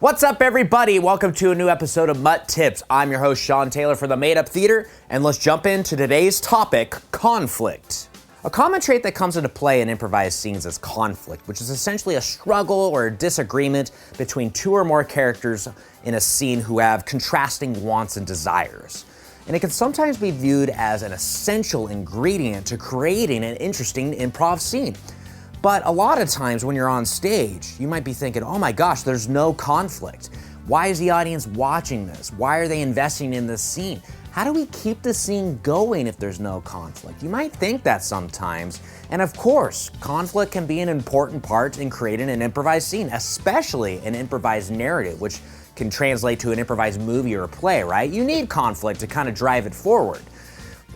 What's up, everybody? Welcome to a new episode of MUT Tips. I'm your host, Sean Taylor for the Made Up Theater, and let's jump into today's topic, conflict. A common trait that comes into play in improvised scenes is conflict, which is essentially a struggle or a disagreement between two or more characters in a scene who have contrasting wants and desires. And it can sometimes be viewed as an essential ingredient to creating an interesting improv scene. But a lot of times when you're on stage, you might be thinking, oh my gosh, there's no conflict. Why is the audience watching this? Why are they investing in this scene? How do we keep the scene going if there's no conflict? You might think that sometimes. And of course, conflict can be an important part in creating an improvised scene, especially an improvised narrative, which can translate to an improvised movie or a play, right? You need conflict to kind of drive it forward.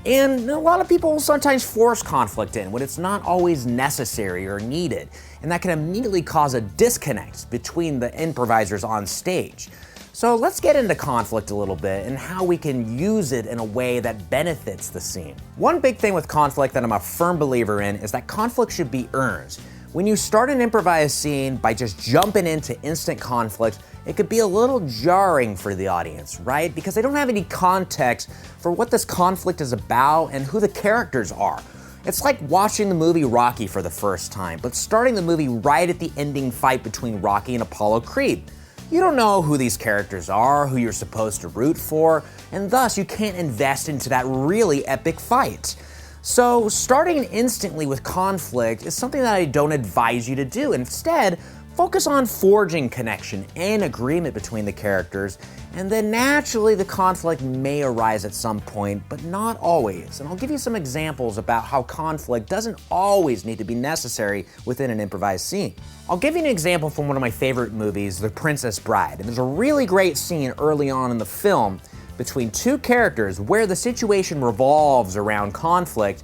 And a lot of people sometimes force conflict in when it's not always necessary or needed, and that can immediately cause a disconnect between the improvisers on stage. So let's get into conflict a little bit and how we can use it in a way that benefits the scene. One big thing with conflict that I'm a firm believer in is that conflict should be earned. When you start an improvised scene by just jumping into instant conflict, it could be a little jarring for the audience, right? Because they don't have any context for what this conflict is about and who the characters are. It's like watching the movie Rocky for the first time, but starting the movie right at the ending fight between Rocky and Apollo Creed. You don't know who these characters are, who you're supposed to root for, and thus you can't invest into that really epic fight. So starting instantly with conflict is something that I don't advise you to do. Instead, focus on forging connection and agreement between the characters, and then naturally the conflict may arise at some point, but not always. And I'll give you some examples about how conflict doesn't always need to be necessary within an improvised scene. I'll give you an example from one of my favorite movies, The Princess Bride. And there's a really great scene early on in the film between two characters where the situation revolves around conflict,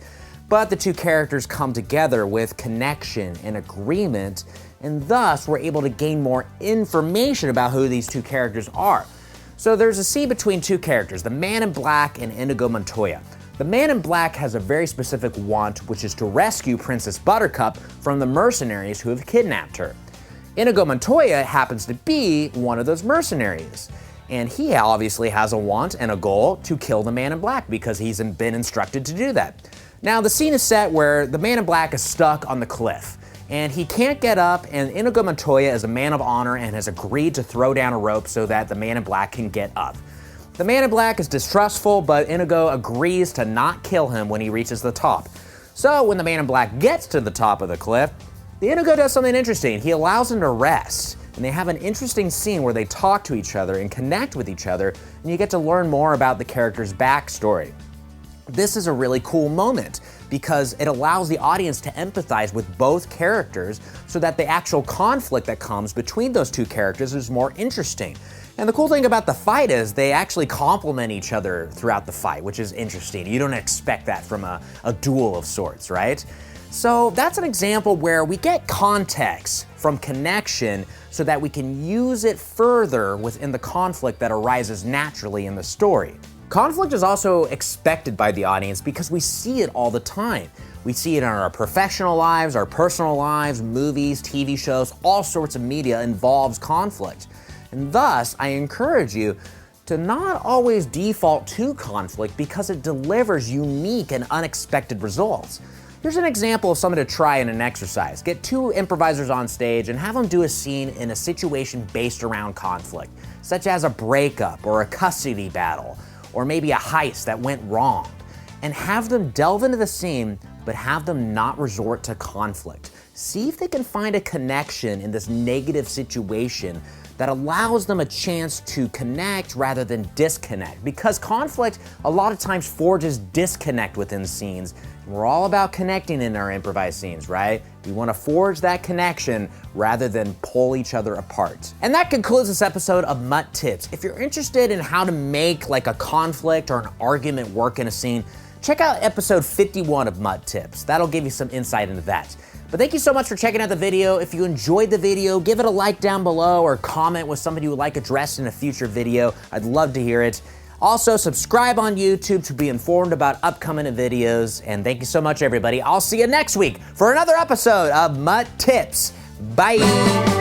but the two characters come together with connection and agreement, and thus we're able to gain more information about who these two characters are. So there's a scene between two characters, the man in black and Inigo Montoya. The man in black has a very specific want, which is to rescue Princess Buttercup from the mercenaries who have kidnapped her. Inigo Montoya happens to be one of those mercenaries. And he obviously has a want and a goal to kill the man in black because he's been instructed to do that. Now the scene is set where the man in black is stuck on the cliff and he can't get up, and Inigo Montoya is a man of honor and has agreed to throw down a rope so that the man in black can get up. The man in black is distrustful, but Inigo agrees to not kill him when he reaches the top. So when the man in black gets to the top of the cliff, the Inigo does something interesting. He allows him to rest. And they have an interesting scene where they talk to each other and connect with each other, and you get to learn more about the character's backstory. This is a really cool moment because it allows the audience to empathize with both characters so that the actual conflict that comes between those two characters is more interesting. And the cool thing about the fight is they actually complement each other throughout the fight, which is interesting. You don't expect that from a duel of sorts, right? So that's an example where we get context from connection so that we can use it further within the conflict that arises naturally in the story. Conflict is also expected by the audience because we see it all the time. We see it in our professional lives, our personal lives, movies, TV shows, all sorts of media involves conflict. And thus, I encourage you to not always default to conflict because it delivers unique and unexpected results. Here's an example of something to try in an exercise. Get two improvisers on stage and have them do a scene in a situation based around conflict, such as a breakup or a custody battle, or maybe a heist that went wrong. And have them delve into the scene, but have them not resort to conflict. See if they can find a connection in this negative situation that allows them a chance to connect rather than disconnect. Because conflict a lot of times forges disconnect within scenes. We're all about connecting in our improvised scenes, right? We want to forge that connection rather than pull each other apart. And that concludes this episode of MUT Tips. If you're interested in how to make like a conflict or an argument work in a scene, check out episode 51 of MUT Tips. That'll give you some insight into that. But thank you so much for checking out the video. If you enjoyed the video, give it a like down below or comment with somebody you would like addressed in a future video. I'd love to hear it. Also, subscribe on YouTube to be informed about upcoming videos. And thank you so much, everybody. I'll see you next week for another episode of MUT Tips. Bye.